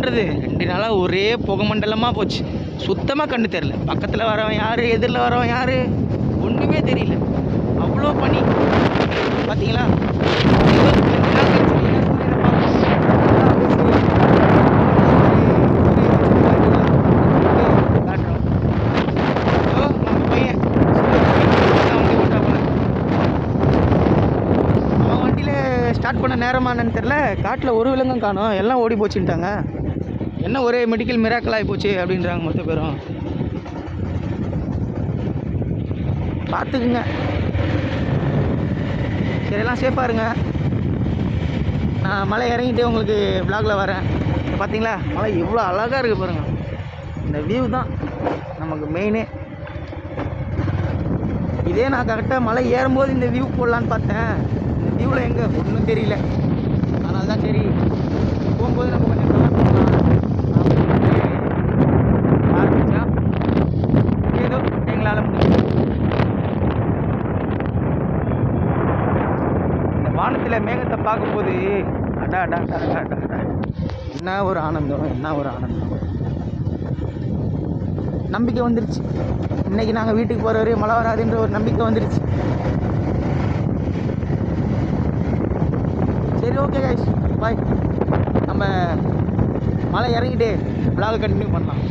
பண்ணுறது 2 நாளாக ஒரே புகை மண்டலமாக போச்சு. சுத்தமாக கண்ணு தெரில. பக்கத்தில் வரவன் யார், எதிரில் வரவன் யார், ஒன்றுமே தெரியல. அவ்வளோ பனி பார்த்தீங்களா. ஸ்டார்ட் பண்ண நேரமானு தெரில, காட்டில் ஒரு விலங்கும் காணோம், எல்லாம் ஓடி போச்சுட்டாங்க. என்ன ஒரே மெடிக்கல் மிராக்கல் ஆகி போச்சு அப்படின்றாங்க மொத்த பேரும். பார்த்துக்குங்க, சரி எல்லாம் சேஃபாக இருங்க. நான் மலை இறங்கிட்டே உங்களுக்கு வ்ளாகில் வரேன். பார்த்தீங்களா மலை எவ்வளோ அழகாக இருக்குது பாருங்கள். இந்த வியூ தான் நமக்கு மெயினே. இதே நான் கரெக்டாக மலை ஏறும்போது இந்த வியூ போடலான்னு பார்த்தேன். இந்த வியூவில் எங்கே ஒன்றும் தெரியல. அதனால தான் சரி போகும்போது நம்ம கொஞ்சம் கவர் பண்ணலாம் ஆரம்பிச்சா. ஏதோ எங்களால் முடியும். இந்த வானத்தில் மேகத்தை பார்க்கும்போது அடா அடா அடா அடா அடா, என்ன ஒரு ஆனந்தம், என்ன ஒரு ஆனந்தம். நம்பிக்கை வந்துருச்சு. இன்றைக்கி நாங்கள் வீட்டுக்கு போகிற வரையும் மழை வராதுன்ற ஒரு நம்பிக்கை வந்துருச்சு. சரி ஓகே கைஸ், பாய். நம்ம மலை இறங்கிட்டு வ்ளாகை கண்டினியூ பண்ணலாம்.